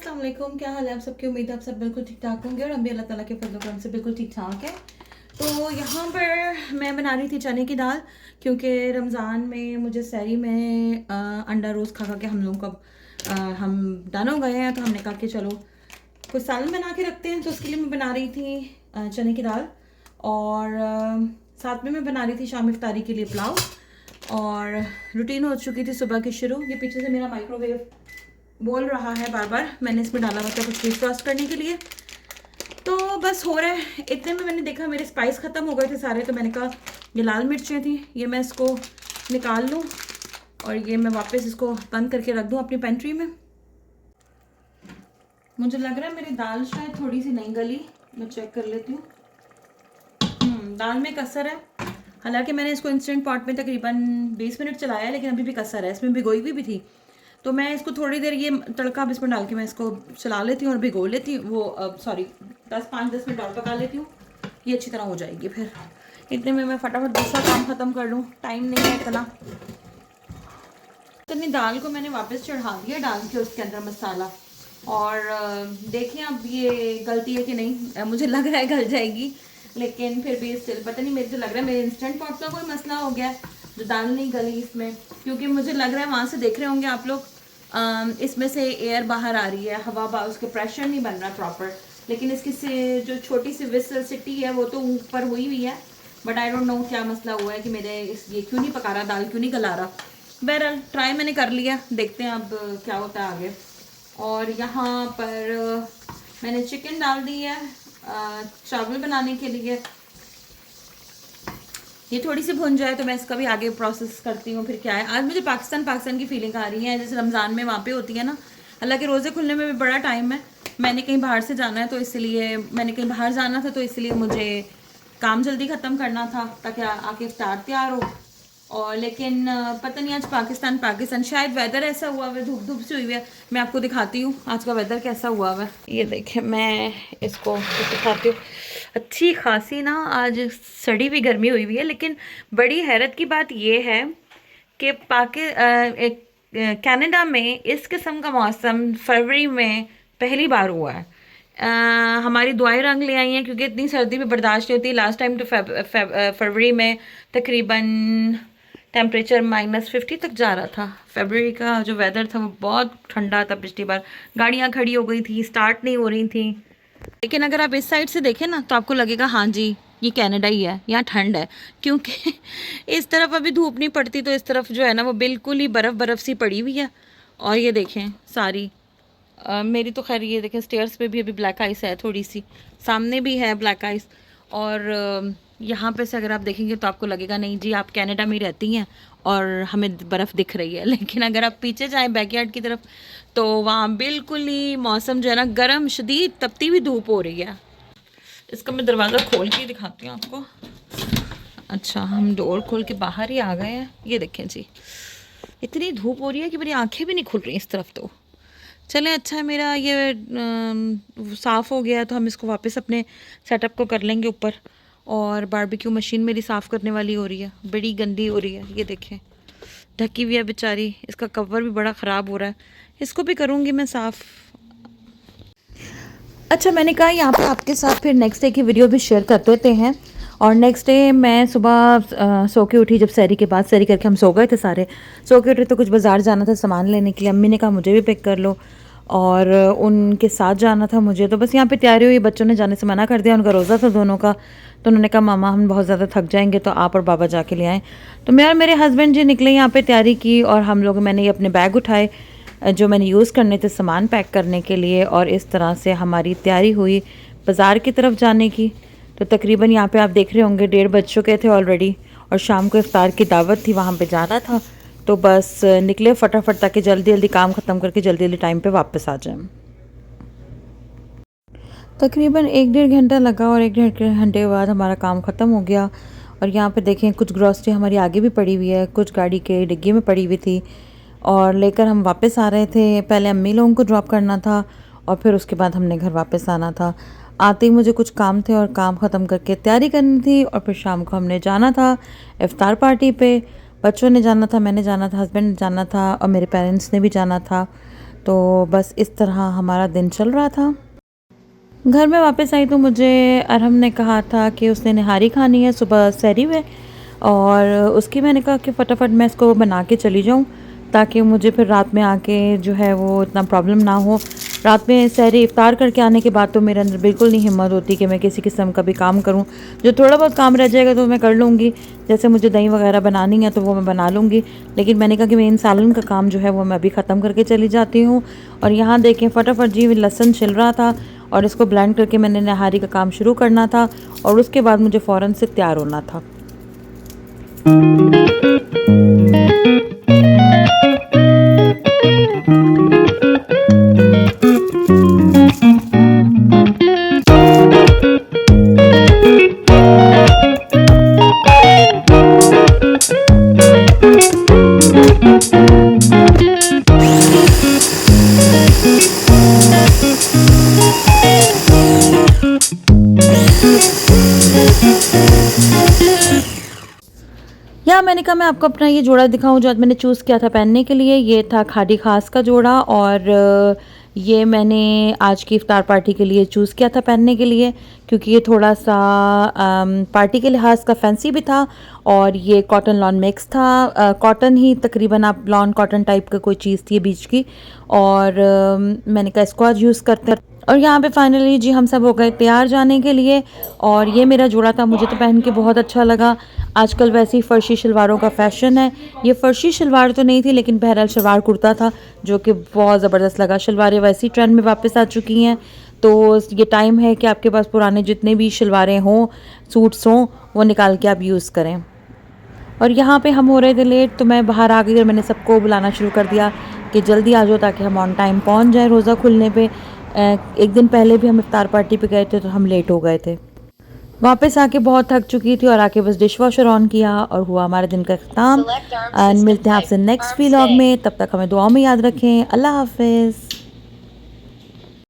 अस्सलाम वालेकुम। क्या हाल है आप सबकी? उम्मीद है आप सब बिल्कुल ठीक ठाक होंगे और हम भी अल्लाह ताला के फजल करम से बिल्कुल ठीक ठाक है। तो यहाँ पर मैं बना रही थी चने की दाल, क्योंकि रमज़ान में मुझे सहरी में अंडा रोज़ खा खा के हम लोगों को हम डन हो गए हैं। तो हमने कहा कि चलो कुछ सालन बना के रखते हैं। तो उसके लिए मैं बना रही थी चने की दाल और साथ में मैं बना रही थी शाम इफ्तारी के लिए पुलाव। और रूटीन हो चुकी थी सुबह की शुरू। ये पीछे से मेरा माइक्रोवेव बोल रहा है बार बार, मैंने इसमें डाला हुआ था कुछ चीज़ फ्रॉस्ट करने के लिए। तो बस हो रहा है। इतने में मैंने देखा मेरे स्पाइस ख़त्म हो गए थे सारे। तो मैंने कहा ये लाल मिर्चें थी, ये मैं इसको निकाल लूँ और ये मैं वापस इसको बंद करके रख दूँ अपनी पेंट्री में। मुझे लग रहा है मेरी दाल शायद थोड़ी सी नहीं गली, मैं चेक कर लेती हूँ। दाल में कसर है। हालांकि मैंने इसको इंस्टेंट पॉट में तकरीबन 20 मिनट चलाया है, लेकिन अभी भी कसर है। इसमें भिगोई हुई भी थी। तो मैं इसको थोड़ी देर ये तड़का अब इसमें डाल के मैं इसको चला लेती हूँ और भिगो लेती हूँ। वो 5-10 मिनट और पका लेती हूँ। ये अच्छी तरह हो जाएगी। फिर इतने में मैं फटाफट दूसरा काम ख़त्म कर लूँ, टाइम नहीं है इतना। तो अपनी दाल को मैंने वापस चढ़ा दिया डाल के उसके अंदर मसाला। और देखिए अब ये गलती है कि नहीं, मुझे लग रहा है गल जाएगी, लेकिन फिर भी स्टिल पता नहीं। मेरे तो लग रहा है मेरे इंस्टेंट पॉट का कोई मसला हो गया जो दाल नहीं गली इसमें। क्योंकि मुझे लग रहा है वहाँ से देख रहे होंगे आप लोग, इसमें से एयर बाहर आ रही है, हवा उसके प्रेशर नहीं बन रहा प्रॉपर। लेकिन इसकी से जो छोटी सी विसल सिटी है वो तो ऊपर हुई हुई है। बट आई डोंट नो क्या मसला हुआ है कि मेरे ये क्यों नहीं पका रहा, दाल क्यों नहीं गला रहा। बहरहाल ट्राई मैंने कर लिया, देखते हैं अब क्या होता है आगे। और यहाँ पर मैंने चिकन डाल दी है चावल बनाने के लिए। ये थोड़ी सी भुन जाए तो मैं इसका भी आगे प्रोसेस करती हूँ। फिर क्या है, आज मुझे पाकिस्तान की फीलिंग आ रही है, जैसे रमज़ान में वहाँ पे होती है ना। हालांकि रोज़े खुलने में भी बड़ा टाइम है। मैंने कहीं बाहर से जाना है तो इसलिए मैंने कहीं बाहर जाना था, तो इसलिए मुझे काम जल्दी ख़त्म करना था ताकि आके इफ्तार तैयार हो। और लेकिन पता नहीं आज पाकिस्तान शायद वेदर ऐसा हुआ हुआ है, धूप धूप से हुई हुई है। मैं आपको दिखाती हूँ आज का वेदर कैसा हुआ हुआ है। ये देखें, मैं इसको दिखाती हूँ। अच्छी खासी ना आज सड़ी हुई गर्मी हुई हुई है। लेकिन बड़ी हैरत की बात ये है कि कनाडा में इस किस्म का मौसम फरवरी में पहली बार हुआ है। हमारी दुआएं रंग ले आई हैं, क्योंकि इतनी सर्दी भी बर्दाश्त नहीं होती। लास्ट टाइम तो फरवरी में तकरीबन टेम्परेचर -50 तक जा रहा था। फरवरी का जो वेदर था वो बहुत ठंडा था। पिछली बार गाड़ियाँ खड़ी हो गई थी, स्टार्ट नहीं हो रही थी। लेकिन अगर आप इस साइड से देखें ना तो आपको लगेगा हाँ जी ये कनाडा ही है, यहाँ ठंड है। क्योंकि इस तरफ अभी धूप नहीं पड़ती, तो इस तरफ जो है ना वो बिल्कुल ही बर्फ़ सी पड़ी हुई है। और ये देखें सारी मेरी तो खैर ये देखें स्टेयर्स पे भी अभी ब्लैक आइस है, थोड़ी सी सामने भी है ब्लैक आइस। और यहाँ पे से अगर आप देखेंगे तो आपको लगेगा नहीं जी आप कनाडा में रहती हैं और हमें बर्फ़ दिख रही है। लेकिन अगर आप पीछे जाएं बैकयार्ड की तरफ तो वहाँ बिल्कुल ही मौसम जो है ना गर्म, शदीद तपती हुई धूप हो रही है। इसका मैं दरवाज़ा खोल के दिखाती हूँ आपको। अच्छा, हम डोर खोल के बाहर ही आ गए हैं। ये देखें जी, इतनी धूप हो रही है कि मेरी आंखें भी नहीं खुल रही इस तरफ। तो चलें, अच्छा है मेरा ये साफ़ हो गया, तो हम इसको वापस अपने सेटअप को कर लेंगे ऊपर। और बारबेक्यू मशीन मेरी साफ़ करने वाली हो रही है, बड़ी गंदी हो रही है। ये देखें ढकी हुई है बेचारी, इसका कवर भी बड़ा ख़राब हो रहा है। इसको भी करूँगी मैं साफ़। अच्छा, मैंने कहा यहाँ पर आपके साथ फिर नेक्स्ट डे की वीडियो भी शेयर कर देते हैं। और नेक्स्ट डे मैं सुबह सो के उठी, जब सहरी के बाद सहरी करके हम सो गए थे सारे। सो के उठे तो कुछ बाज़ार जाना था सामान लेने के लिए। अम्मी ने कहा मुझे भी पिक कर लो, और उनके साथ जाना था मुझे। तो बस यहाँ पे तैयारी हुई, बच्चों ने जाने से मना कर दिया, उनका रोज़ा था दोनों का। तो उन्होंने कहा मामा हम बहुत ज़्यादा थक जाएंगे, तो आप और बाबा जाके ले आएँ। तो मैं और मेरे हस्बैंड जी निकले यहाँ पर तैयारी की, और हम लोग मैंने ये अपने बैग उठाए जो मैंने यूज़ करने थे सामान पैक करने के लिए। और इस तरह से हमारी तैयारी हुई बाज़ार की तरफ जाने की। तो तकरीबन यहाँ पे आप देख रहे होंगे 1:30 बज चुके थे ऑलरेडी, और शाम को इफ्तार की दावत थी, वहाँ पे जाना था। तो बस निकले फटाफट ताकि जल्दी जल्दी काम ख़त्म करके जल्दी जल्दी टाइम पे वापस आ जाएं। तकरीबन 1-1.5 घंटा लगा, और 1-1.5 घंटे के बाद हमारा काम ख़त्म हो गया। और यहाँ पे देखें कुछ ग्रॉसरी हमारी आगे भी पड़ी हुई है, कुछ गाड़ी के डिग्गी में पड़ी हुई थी, और लेकर हम वापस आ रहे थे। पहले अम्मी लोगों को ड्रॉप करना था और फिर उसके बाद हमने घर वापस आना था। आते ही मुझे कुछ काम थे और काम ख़त्म करके तैयारी करनी थी, और फिर शाम को हमने जाना था इफ्तार पार्टी पे। बच्चों ने जाना था, मैंने जाना था, हस्बैंड ने जाना था, और मेरे पेरेंट्स ने भी जाना था। तो बस इस तरह हमारा दिन चल रहा था। घर में वापस आई तो मुझे अरहम ने कहा था कि उसने निहारी खानी है सुबह सहरी में, और उसकी मैंने कहा कि फटाफट मैं इसको बना के चली जाऊँ ताकि मुझे फिर रात में आके जो है वो इतना प्रॉब्लम ना हो। रात में सहरी इफ्तार करके आने के बाद तो मेरे अंदर बिल्कुल नहीं हिम्मत होती कि मैं किसी किस्म का भी काम करूं। जो थोड़ा बहुत काम रह जाएगा तो मैं कर लूँगी, जैसे मुझे दही वगैरह बनानी है तो वो मैं बना लूँगी, लेकिन मैंने कहा कि मेन सालन का काम जो है वो मैं अभी ख़त्म करके चली जाती हूँ। और यहाँ देखें फटाफट जी लहसुन छिल रहा था और इसको ब्लेंड करके मैंने नहारी का काम शुरू करना था और उसके बाद मुझे फ़ौरन से तैयार होना था। या मैंने कहा मैं आपको अपना ये जोड़ा दिखाऊं जो आज मैंने चूज़ किया था पहनने के लिए। ये था खादी खास का जोड़ा और ये मैंने आज की इफ्तार पार्टी के लिए चूज़ किया था पहनने के लिए, क्योंकि ये थोड़ा सा पार्टी के लिहाज का फैंसी भी था और ये कॉटन लॉन मिक्स था। कॉटन ही तकरीबन, आप लॉन कॉटन टाइप का कोई चीज़ थी बीच की, और मैंने कहा इसको आज यूज़ करते हैं। और यहाँ पे फाइनली जी हम सब हो गए तैयार जाने के लिए, और ये मेरा जोड़ा था, मुझे तो पहन के बहुत अच्छा लगा। आजकल वैसे ही फ़र्शी शलवारों का फ़ैशन है। ये फ़र्शी शलवार तो नहीं थी लेकिन बहरहाल शलवार कुर्ता था जो कि बहुत ज़बरदस्त लगा। शलवारें वैसी ट्रेंड में वापस आ चुकी हैं, तो ये टाइम है कि आपके पास पुराने जितने भी शलवारें हों, सूट्स हों, वो निकाल के आप यूज़ करें। और यहाँ पे हम हो रहे थे लेट, तो मैं बाहर आ गई और मैंने सबको बुलाना शुरू कर दिया कि जल्दी आ जाओ ताकि हम ऑन टाइम पहुँच जाए रोज़ा खुलने पे। एक दिन पहले भी हम इफ्तार पार्टी पे गए थे तो हम लेट हो गए थे। वापस आके बहुत थक चुकी थी और आके बस डिश वॉशर ऑन किया और हुआ हमारे दिन का इख्तिताम। एंड मिलते हैं आपसे नेक्स्ट व्लॉग में, तब तक हमें दुआओं में याद रखें। अल्लाह हाफिज़।